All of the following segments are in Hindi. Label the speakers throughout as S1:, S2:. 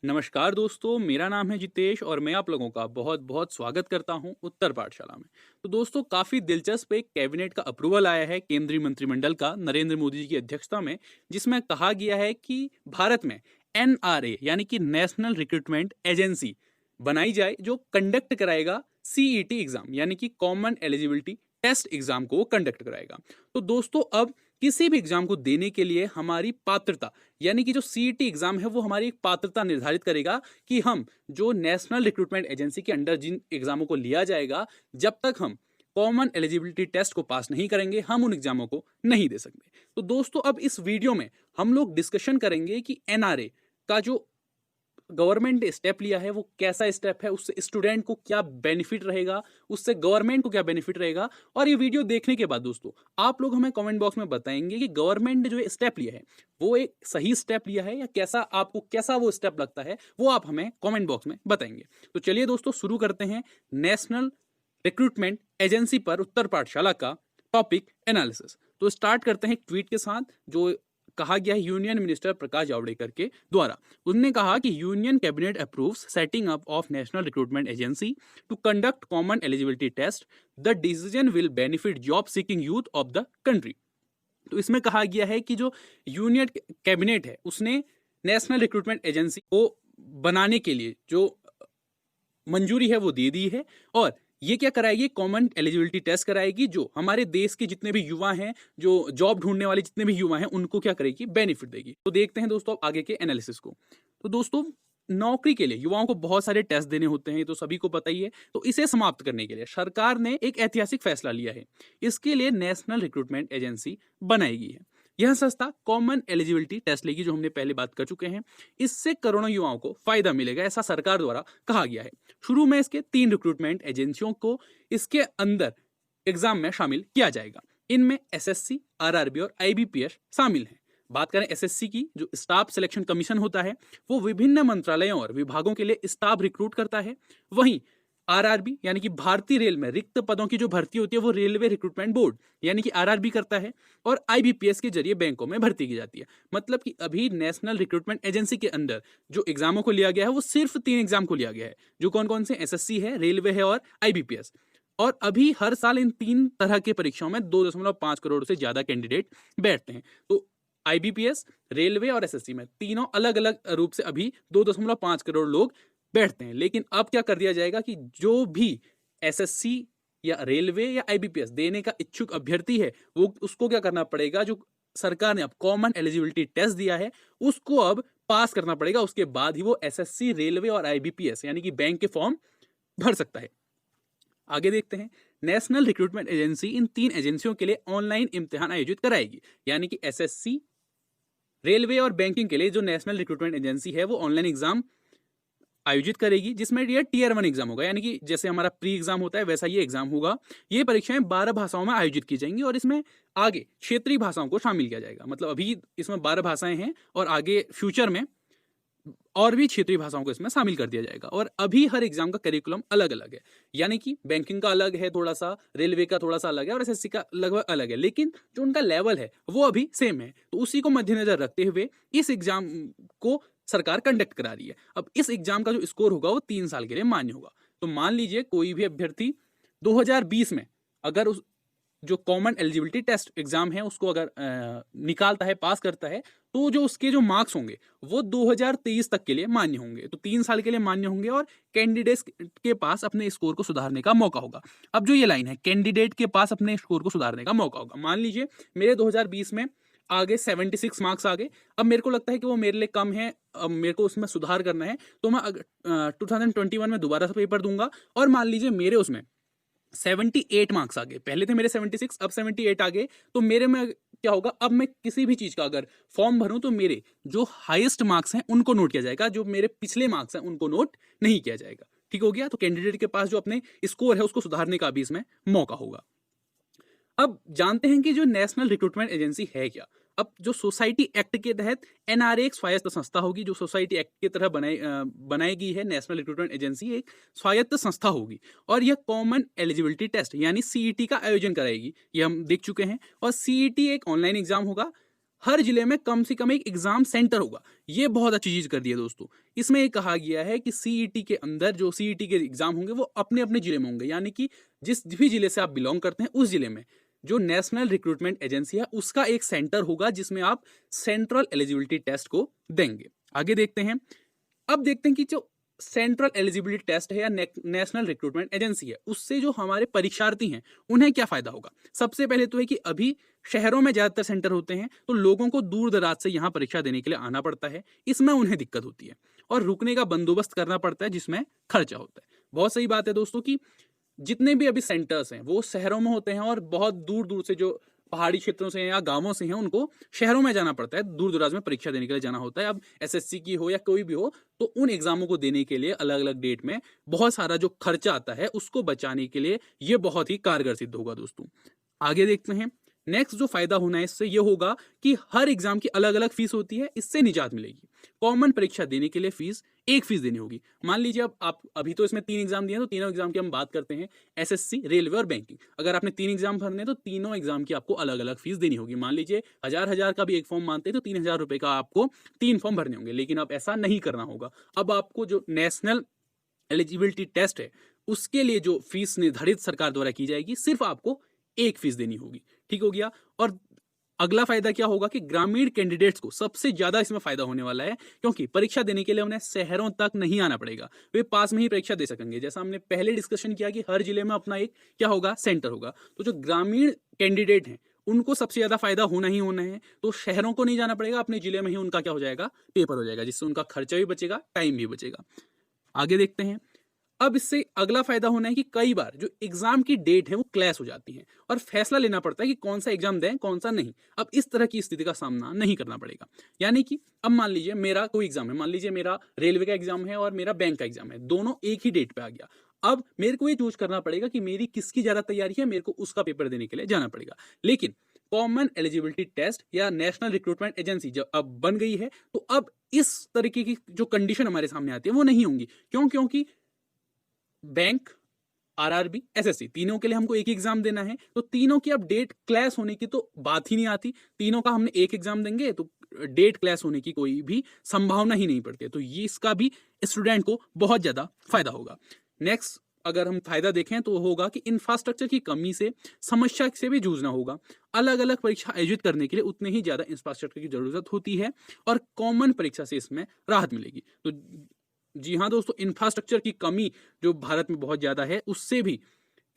S1: नमस्कार दोस्तों, मेरा नाम है जितेश और मैं आप लोगों का बहुत बहुत स्वागत करता हूं उत्तर पाठशाला में। तो दोस्तों, काफ़ी दिलचस्प एक कैबिनेट का अप्रूवल आया है केंद्रीय मंत्रिमंडल का नरेंद्र मोदी जी की अध्यक्षता में, जिसमें कहा गया है कि भारत में एनआरए यानी कि नेशनल रिक्रूटमेंट एजेंसी बनाई जाए, जो कंडक्ट कराएगा सीईटी एग्जाम यानी कि कॉमन एलिजिबिलिटी टेस्ट एग्जाम को वो कंडक्ट कराएगा। तो दोस्तों, अब किसी भी एग्जाम को देने के लिए हमारी पात्रता यानी कि जो सीईटी एग्जाम है वो हमारी एक पात्रता निर्धारित करेगा कि हम जो नेशनल रिक्रूटमेंट एजेंसी के अंडर जिन एग्जामों को लिया जाएगा, जब तक हम कॉमन एलिजिबिलिटी टेस्ट को पास नहीं करेंगे हम उन एग्जामों को नहीं दे सकते। तो दोस्तों, अब इस वीडियो में हम लोग डिस्कशन करेंगे कि एनआरए का जो गवर्नमेंट ने स्टेप लिया है वो कैसा स्टेप है, उससे स्टूडेंट को क्या बेनिफिट रहेगा, उससे गवर्नमेंट को क्या बेनिफिट रहेगा। और ये वीडियो देखने के बाद दोस्तों आप लोग हमें कमेंट बॉक्स में बताएंगे कि गवर्नमेंट ने जो स्टेप लिया है वो एक सही स्टेप लिया है या कैसा, आपको कैसा वो स्टेप लगता है वो आप हमें कमेंट बॉक्स में बताएंगे। तो चलिए दोस्तों, शुरू करते हैं नेशनल रिक्रूटमेंट एजेंसी पर उत्तर पाठशाला का टॉपिक एनालिसिस। तो स्टार्ट करते हैं एक ट्वीट के साथ जो कहा गया है यूनियन मिनिस्टर प्रकाश जावड़ेकर के द्वारा। उन्होंने कहा कि union cabinet approves setting up of national recruitment agency to conduct common eligibility test. The decision will benefit job seeking youth of the country. तो इसमें कहा गया है कि जो यूनियन कैबिनेट है उसने नेशनल रिक्रूटमेंट एजेंसी को बनाने के लिए जो मंजूरी है वो दे दी है, और ये क्या कराएगी, कॉमन एलिजिबिलिटी टेस्ट कराएगी जो हमारे देश के जितने भी युवा हैं, जो जॉब ढूंढने वाले जितने भी युवा हैं उनको क्या करेगी, बेनिफिट देगी। तो देखते हैं दोस्तों आगे के एनालिसिस को। तो दोस्तों, नौकरी के लिए युवाओं को बहुत सारे टेस्ट देने होते हैं, ये तो सभी को पता ही है। तो इसे समाप्त करने के लिए सरकार ने एक ऐतिहासिक फैसला लिया है। इसके लिए नेशनल रिक्रूटमेंट एजेंसी बनाएगी है। यह संस्था कॉमन एलिजिबिलिटी टेस्ट लेगी, जो हमने पहले बात कर चुके हैं। इससे करोड़ों युवाओं को फायदा मिलेगा, ऐसा सरकार द्वारा कहा गया है। शुरू में इसके 3 रिक्रूटमेंट एजेंसियों को इसके अंदर एग्जाम में शामिल किया जाएगा। इनमें एसएससी, आरआरबी और आईबीपीएस शामिल हैं। बात करें एसएससी की, जो स्टाफ सिलेक्शन कमीशन होता है वो विभिन्न मंत्रालयों और विभागों के लिए स्टाफ रिक्रूट करता है। वहीं आरआरबी यानी कि भारतीय रेल में रिक्त पदों की जो भर्ती होती है वो रेलवे रिक्रूटमेंट बोर्ड यानी कि आरआरबी करता है, और आईबीपीएस के जरिए बैंकों में भर्ती की जाती है। मतलब कि अभी नेशनल रिक्रूटमेंट एजेंसी के अंदर जो एग्जामों को लिया गया है वो सिर्फ 3 एग्जाम को लिया गया है, जो कौन कौन से, एसएससी है, रेलवे है और आईबीपीएस। और अभी हर साल इन 3 तरह के परीक्षाओं में 2.5 करोड़ से ज्यादा कैंडिडेट बैठते हैं। तो आईबीपीएस, रेलवे और एसएससी में तीनों अलग अलग रूप से अभी 2.5 करोड़ लोग बैठते हैं। लेकिन अब क्या कर दिया जाएगा कि जो भी एसएससी या रेलवे या आईबीपीएस देने का इच्छुक अभ्यर्थी है वो उसको क्या करना पड़ेगा, जो सरकार ने अब कॉमन एलिजिबिलिटी टेस्ट दिया है उसको अब पास करना पड़ेगा। उसके बाद ही वो एसएससी, रेलवे और आईबीपीएस यानी कि बैंक के फॉर्म भर सकता है। आगे देखते हैं, नेशनल रिक्रूटमेंट एजेंसी इन 3 एजेंसियों के लिए ऑनलाइन इम्तिहान आयोजित कराएगी। यानी कि एसएससी, रेलवे और बैंकिंग के लिए जो नेशनल रिक्रूटमेंट एजेंसी है वो ऑनलाइन एग्जाम आयोजित करेगी, जिसमें ये टीयर 1 एग्जाम होगा। यानी कि जैसे हमारा प्री एग्जाम होता है वैसा ये एग्जाम होगा। ये परीक्षाएं 12 भाषाओं में आयोजित की जाएंगी और इसमें आगे क्षेत्रीय भाषाओं को शामिल किया जाएगा। मतलब अभी इसमें 12 भाषाएं हैं और आगे फ्यूचर में और भी क्षेत्रीय भाषाओं को इसमें शामिल कर दिया जाएगा। और अभी हर एग्जाम का करिकुलम अलग अलग है, यानी कि बैंकिंग का अलग है थोड़ा सा, रेलवे का थोड़ा सा अलग है और एसएससी का लगभग अलग है, लेकिन जो उनका लेवल है वो अभी सेम है। तो उसी को मद्देनजर रखते हुए इस एग्जाम को सरकार कंडक्ट करा रही है। अब इस एग्जाम का जो स्कोर होगा वो 3 साल के लिए मान्य होगा। तो मान लीजिए कोई भी अभ्यर्थी 2020 में अगर उस जो कॉमन एलिजिबिलिटी टेस्ट एग्जाम है उसको अगर निकालता है, पास करता है, तो जो उसके जो मार्क्स होंगे वो 2023 तक के लिए मान्य होंगे। तो 3 साल के लिए मान्य होंगे और कैंडिडेट्स के पास अपने स्कोर को सुधारने का मौका होगा। अब जो ये लाइन है, कैंडिडेट के पास अपने स्कोर को सुधारने का मौका होगा। मान लीजिए मेरे 2020 में आगे 76 मार्क्स आ गए। अब मेरे को लगता है कि वो मेरे लिए कम है, अब मेरे को उसमें सुधार करना है, तो मैं 2021 में दोबारा से पेपर दूंगा और मान लीजिए मेरे उसमें 78 मार्क्स आ गए। पहले थे मेरे 76, अब 78 आ गए। तो मेरे में क्या होगा, अब मैं किसी भी चीज का अगर फॉर्म भरूं तो मेरे जो हाईएस्ट मार्क्स हैं उनको नोट किया जाएगा, जो मेरे पिछले मार्क्स हैं उनको नोट नहीं किया जाएगा। ठीक हो गया। तो कैंडिडेट के पास जो अपने स्कोर है उसको सुधारने का भी इसमें मौका होगा। अब जानते हैं कि जो नेशनल रिक्रूटमेंट एजेंसी है क्या। अब जो सोसाइटी एक्ट के तहत एनआरए एक स्वायत्त संस्था होगी, जो सोसाइटी एक्ट की तरह बनाई गई है। नेशनल रिक्रूटमेंट एजेंसी एक स्वायत्त संस्था होगी और यह कॉमन एलिजिबिलिटी टेस्ट यानी सीईटी का आयोजन कराएगी, ये हम देख चुके हैं। और सीईटी एक ऑनलाइन एग्जाम होगा। हर जिले में कम से कम एक एग्जाम सेंटर होगा। ये बहुत अच्छी चीज कर दी है दोस्तों। इसमें ये कहा गया है कि सीईटी के अंदर जो सीईटी के एग्जाम होंगे वो अपने अपने जिले में होंगे, यानी कि जिस भी जिले से आप बिलोंग करते हैं उस जिले में जो नेशनल रिक्रूटमेंट एजेंसी है उसका एक सेंटर होगा जिसमें आप सेंट्रल एलिजिबिलिटी टेस्ट को देंगे। आगे देखते हैं। अब देखते हैं कि जो सेंट्रल एलिजिबिलिटी टेस्ट है या नेशनल रिक्रूटमेंट एजेंसी है उससे जो हमारे परीक्षार्थी हैं उन्हें क्या फायदा होगा। सबसे पहले तो है कि अभी शहरों में ज्यादातर सेंटर होते हैं तो लोगों को दूर दराज से यहाँ परीक्षा देने के लिए आना पड़ता है, इसमें उन्हें दिक्कत होती है और रुकने का बंदोबस्त करना पड़ता है जिसमें खर्चा होता है। बहुत सही बात है दोस्तों कि जितने भी अभी सेंटर्स हैं वो शहरों में होते हैं और बहुत दूर दूर से जो पहाड़ी क्षेत्रों से या गांवों से हैं उनको शहरों में जाना पड़ता है, दूर दराज में परीक्षा देने के लिए जाना होता है। अब एसएससी की हो या कोई भी हो तो उन एग्जामों को देने के लिए अलग अलग डेट में बहुत सारा जो खर्चा आता है उसको बचाने के लिए ये बहुत ही कारगर सिद्ध होगा दोस्तों। आगे देखते हैं। नेक्स्ट जो फायदा होना है इससे ये होगा कि हर एग्जाम की अलग अलग फीस होती है, इससे निजात मिलेगी। कॉमन परीक्षा देने के लिए एक फीस देनी होगी। मान लीजिए अब आप अभी तो इसमें 3 एग्जाम दिए हैं तो तीनों एग्जाम की हम बात करते हैं, एसएससी, रेलवे और बैंकिंग। अगर आपने 3 एग्जाम भरने हैं तो तीनों एग्जाम की आपको अलग अलग फीस देनी होगी। मान लीजिए 1000 का भी एक फॉर्म मानते हैं तो 3000 रुपए का आपको 3 फॉर्म भरने होंगे, लेकिन अब ऐसा नहीं करना होगा। अब आपको जो नेशनल एलिजिबिलिटी टेस्ट है उसके लिए जो फीस निर्धारित सरकार द्वारा की जाएगी सिर्फ आपको एक फीस देनी होगी। ठीक हो गया। और अगला फायदा क्या होगा कि ग्रामीण कैंडिडेट्स को सबसे ज्यादा इसमें फायदा होने वाला है, क्योंकि परीक्षा देने के लिए उन्हें शहरों तक नहीं आना पड़ेगा, वे पास में ही परीक्षा दे सकेंगे। जैसा हमने पहले डिस्कशन किया कि हर जिले में अपना एक क्या होगा, सेंटर होगा। तो जो ग्रामीण कैंडिडेट हैं उनको सबसे ज्यादा फायदा होना ही होना है, तो शहरों को नहीं जाना पड़ेगा, अपने जिले में ही उनका क्या हो जाएगा, पेपर हो जाएगा, जिससे उनका खर्चा भी बचेगा, टाइम भी बचेगा। आगे देखते हैं। अब इससे अगला फायदा होना है कि कई बार जो एग्जाम की डेट है वो क्लैश हो जाती है और फैसला लेना पड़ता है कि कौन सा एग्जाम दें कौन सा नहीं। अब इस तरह की स्थिति का सामना नहीं करना पड़ेगा। यानी कि अब मान लीजिए मेरा कोई एग्जाम है, मान लीजिए मेरा रेलवे का एग्जाम है और मेरा बैंक का एग्जाम है, दोनों एक ही डेट पे आ गया। अब मेरे को ये चूज करना पड़ेगा कि मेरी किसकी ज्यादा तैयारी है, मेरे को उसका पेपर देने के लिए जाना पड़ेगा। लेकिन कॉमन एलिजिबिलिटी टेस्ट या नेशनल रिक्रूटमेंट एजेंसी जब अब बन गई है तो अब इस तरीके की जो कंडीशन हमारे सामने आती है वो नहीं होंगी। क्योंकि बैंक, आरआरबी, एसएससी तीनों के लिए हमको एक एग्जाम देना है, तो तीनों की अब डेट क्लैश होने की तो बात ही नहीं आती। तीनों का हमने एक एग्जाम देंगे तो डेट क्लैश होने की कोई भी संभावना ही नहीं पड़ती। तो ये इसका भी स्टूडेंट को बहुत ज्यादा फायदा होगा। नेक्स्ट अगर हम फायदा देखें तो होगा कि इंफ्रास्ट्रक्चर की कमी से समस्या से भी जूझना होगा। अलग अलग परीक्षा आयोजित करने के लिए उतने ही ज्यादा इंफ्रास्ट्रक्चर की जरूरत होती है और कॉमन परीक्षा से इसमें राहत मिलेगी। तो जी हाँ दोस्तों, इंफ्रास्ट्रक्चर की कमी जो भारत में बहुत ज्यादा है उससे भी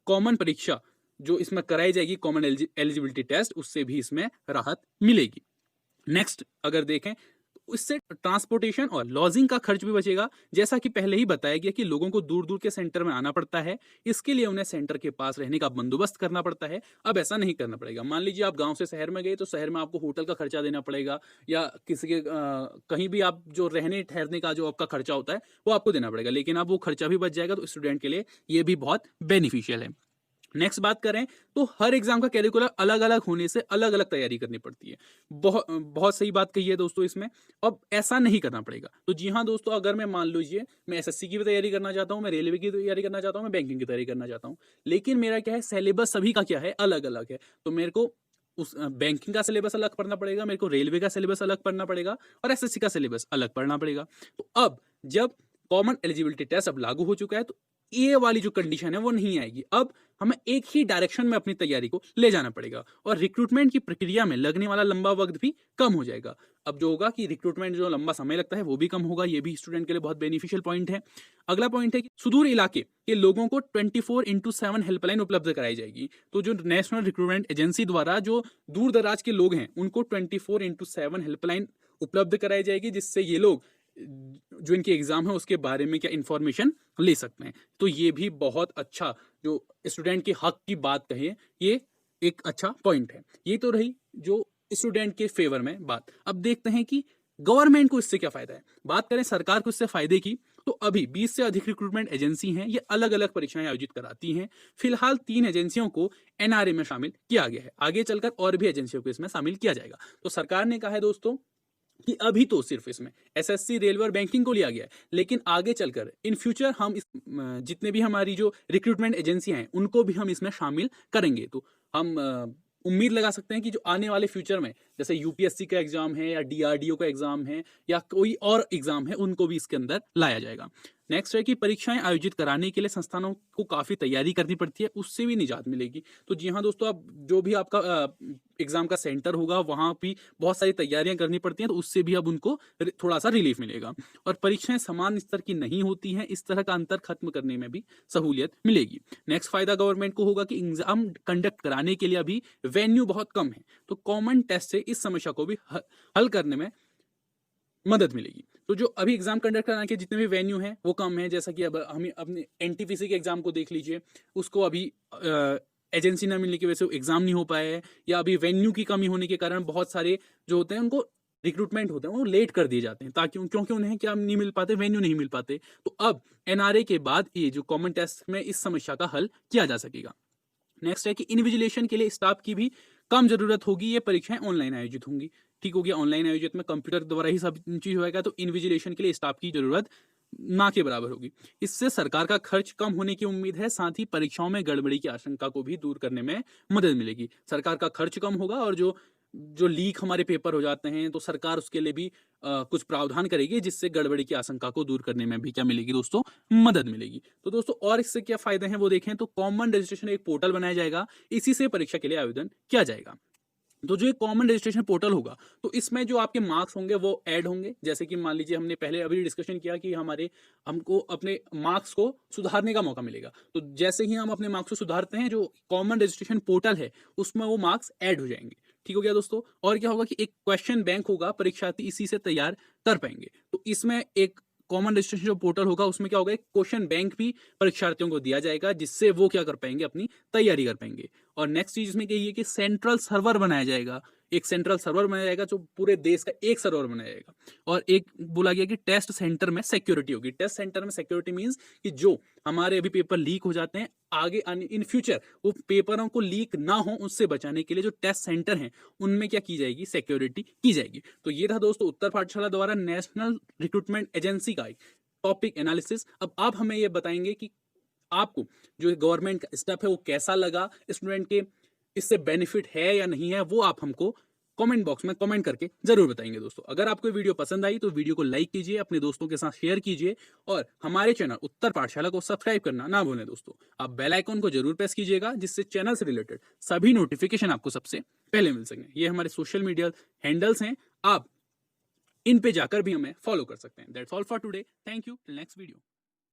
S1: कॉमन परीक्षा जो इसमें कराई जाएगी, कॉमन एलिजिबिलिटी टेस्ट, उससे भी इसमें राहत मिलेगी। नेक्स्ट अगर देखें तो इससे ट्रांसपोर्टेशन और लॉजिंग का खर्च भी बचेगा। जैसा कि पहले ही बताया गया कि लोगों को दूर दूर के सेंटर में आना पड़ता है, इसके लिए उन्हें सेंटर के पास रहने का बंदोबस्त करना पड़ता है। अब ऐसा नहीं करना पड़ेगा। मान लीजिए आप गांव से शहर में गए तो शहर में आपको होटल का खर्चा देना पड़ेगा या किसी के कहीं भी आप जो रहने ठहरने का जो आपका खर्चा होता है वो आपको देना पड़ेगा, लेकिन अब वो खर्चा भी बच जाएगा। तो स्टूडेंट के लिए ये भी बहुत बेनिफिशियल है। नेक्स्ट बात करें तो हर एग्जाम का कैरिकुलर अलग अलग होने से अलग अलग तैयारी करनी पड़ती है। बहुत सही बात कही है दोस्तों इसमें। अब ऐसा नहीं करना पड़ेगा। तो जी हाँ दोस्तों, अगर मैं मान लीजिए मैं एसएससी की भी तैयारी करना चाहता हूँ, मैं रेलवे की तैयारी करना चाहता हूँ, मैं बैंकिंग की तैयारी करना चाहता हूँ, लेकिन मेरा क्या है, सिलेबस सभी का क्या है, अलग अलग है। तो मेरे को उस बैंकिंग का सिलेबस अलग पढ़ना पड़ेगा, मेरे को रेलवे का सिलेबस अलग पढ़ना पड़ेगा और एसएससी का सिलेबस अलग पढ़ना पड़ेगा। तो अब जब कॉमन एलिजिबिलिटी टेस्ट अब लागू हो चुका है तो ये वाली जो कंडीशन है वो नहीं आएगी। अब हमें एक ही डायरेक्शन में अपनी तैयारी को ले जाना पड़ेगा और रिक्रूटमेंट की प्रक्रिया में लगने वाला लंबा वक्त भी कम हो जाएगा। अब जो होगा कि रिक्रूटमेंट जो लंबा समय लगता है वो भी कम होगा। ये भी स्टूडेंट के लिए बहुत बेनिफिशियल पॉइंट है। अगला पॉइंट है कि सुदूर इलाके के लोगों को 24/7 हेल्पलाइन उपलब्ध कराई जाएगी। तो जो नेशनल रिक्रूटमेंट एजेंसी द्वारा जो दूर दराज के लोग हैं उनको 24/7 हेल्पलाइन उपलब्ध कराई जाएगी, जिससे ये लोग जो इनके एग्जाम है उसके बारे में क्या इंफॉर्मेशन ले सकते हैं। तो ये भी बहुत अच्छा जो स्टूडेंट के हक की बात कहे, ये एक अच्छा पॉइंट है। ये तो रही जो स्टूडेंट के फेवर में बात। अब देखते हैं कि गवर्नमेंट को इससे क्या फायदा है। बात करें सरकार को इससे फायदे की तो अभी 20 से अधिक रिक्रूटमेंट एजेंसी हैं, ये अलग अलग परीक्षाएं आयोजित कराती हैं। फिलहाल 3 एजेंसियों को एनआरए में शामिल किया गया है, आगे चलकर और भी एजेंसियों को इसमें शामिल किया जाएगा। तो सरकार ने कहा है दोस्तों कि अभी तो सिर्फ इसमें एसएससी, रेलवे और बैंकिंग को लिया गया है, लेकिन आगे चलकर इन फ्यूचर हम इस जितने भी हमारी जो रिक्रूटमेंट एजेंसियां हैं उनको भी हम इसमें शामिल करेंगे। तो हम उम्मीद लगा सकते हैं कि जो आने वाले फ्यूचर में जैसे यूपीएससी का एग्जाम है या डीआरडीओ का एग्जाम है या कोई और एग्जाम है उनको भी इसके अंदर लाया जाएगा। नेक्स्ट है कि परीक्षाएं आयोजित कराने के लिए संस्थानों को काफ़ी तैयारी करनी पड़ती है, उससे भी निजात मिलेगी। तो जी हाँ दोस्तों, आप जो भी आपका एग्जाम का सेंटर होगा वहाँ भी बहुत सारी तैयारियां करनी पड़ती हैं, तो उससे भी अब उनको थोड़ा सा रिलीफ मिलेगा। और परीक्षाएं समान स्तर की नहीं होती हैं, इस तरह का अंतर खत्म करने में भी सहूलियत मिलेगी। नेक्स्ट फायदा गवर्नमेंट को होगा कि एग्जाम कंडक्ट कराने के लिए अभी वेन्यू बहुत कम है, तो कॉमन टेस्ट से इस समस्या को भी हल करने में मदद मिलेगी। तो जो अभी एग्जाम कंडक्ट कराने के जितने भी वेन्यू हैं वो कम है, जैसा कि अब हम अपने एनटीपीसी के एग्जाम को देख लीजिए, उसको अभी एजेंसी ना मिलने की वजह से एग्जाम नहीं हो पाया है, या अभी वेन्यू की कमी होने के कारण बहुत सारे जो होते हैं उनको रिक्रूटमेंट होते हैं वो लेट कर दिए जाते हैं, ताकि क्योंकि उन्हें क्या नहीं मिल पाते, वेन्यू नहीं मिल पाते। तो अब एनआरए के बाद ये जो कॉमन टेस्ट में इस समस्या का हल किया जा सकेगा। नेक्स्ट है कि इन्विजिलेशन के लिए स्टाफ की भी कम जरूरत होगी, ये परीक्षाएं ऑनलाइन आयोजित होंगी। ठीक हो गया, ऑनलाइन आयोजित में कंप्यूटर द्वारा ही सब चीज होगा, तो इन्विजिलेशन के लिए स्टाफ की जरूरत ना के बराबर होगी। इससे सरकार का खर्च कम होने की उम्मीद है, साथ ही परीक्षाओं में गड़बड़ी की आशंका को भी दूर करने में मदद मिलेगी। सरकार का खर्च कम होगा और जो जो लीक हमारे पेपर हो जाते हैं तो सरकार उसके लिए भी कुछ प्रावधान करेगी, जिससे गड़बड़ी की आशंका को दूर करने में भी क्या मिलेगी दोस्तों, मदद मिलेगी। तो दोस्तों और इससे क्या फायदे हैं वो देखें तो कॉमन रजिस्ट्रेशन एक पोर्टल बनाया जाएगा, इसी से परीक्षा के लिए आवेदन किया जाएगा। तो जो एक कॉमन रजिस्ट्रेशन पोर्टल होगा तो इसमें जो आपके मार्क्स होंगे वो ऐड होंगे। जैसे कि मान लीजिए हमने पहले अभी डिस्कशन किया कि हमको अपने मार्क्स को सुधारने का मौका मिलेगा, तो जैसे ही हम अपने मार्क्स को सुधारते हैं जो कॉमन रजिस्ट्रेशन पोर्टल है उसमें वो मार्क्स ऐड हो जाएंगे। ठीक हो गया दोस्तों। और क्या होगा कि एक क्वेश्चन बैंक होगा, परीक्षार्थी इसी से तैयार कर पाएंगे। तो इसमें एक कॉमन रजिस्ट्रेशन जो पोर्टल होगा उसमें क्या होगा, एक क्वेश्चन बैंक भी परीक्षार्थियों को दिया जाएगा, जिससे वो क्या कर पाएंगे, अपनी तैयारी कर पाएंगे। और नेक्स्ट चीज इसमें यही है कि सेंट्रल सर्वर बनाया जाएगा, एक सेंट्रल सर्वर बनाया जाएगा जो पूरे देश का एक सर्वर बनाया जाएगा। और एक बोला गया कि टेस्ट सेंटर में सिक्योरिटी होगी। टेस्ट सेंटर में सिक्योरिटी मींस कि जो हमारे अभी पेपर लीक हो जाते हैं आगे इन फ्यूचर वो पेपरों को लीक ना हो, उससे बचाने के लिए जो टेस्ट सेंटर हैं उनमें क्या की जाएगी, सिक्योरिटी की जाएगी। तो ये था दोस्तों उत्तर पाठशाला द्वारा नेशनल रिक्रूटमेंट एजेंसी का एक टॉपिक एनालिसिस। अब आप हमें ये बताएंगे कि आपको जो गवर्नमेंट का स्टेप है वो कैसा लगा, स्टूडेंट के इससे बेनिफिट है या नहीं है, वो आप हमको कमेंट बॉक्स में कमेंट करके जरूर बताएंगे दोस्तों। अगर आपको वीडियो पसंद आई तो वीडियो को लाइक कीजिए, अपने दोस्तों के साथ शेयर कीजिए और हमारे चैनल उत्तर पाठशाला को सब्सक्राइब करना ना भूलें दोस्तों। आप बेल आइकन को जरूर प्रेस कीजिएगा, जिससे चैनल से रिलेटेड सभी नोटिफिकेशन आपको सबसे पहले मिल सकें। ये हमारे सोशल मीडिया हैंडल्स हैं, आप इन पे जाकर भी हमें फॉलो कर सकते हैं। That's all for today, thank you, till next video.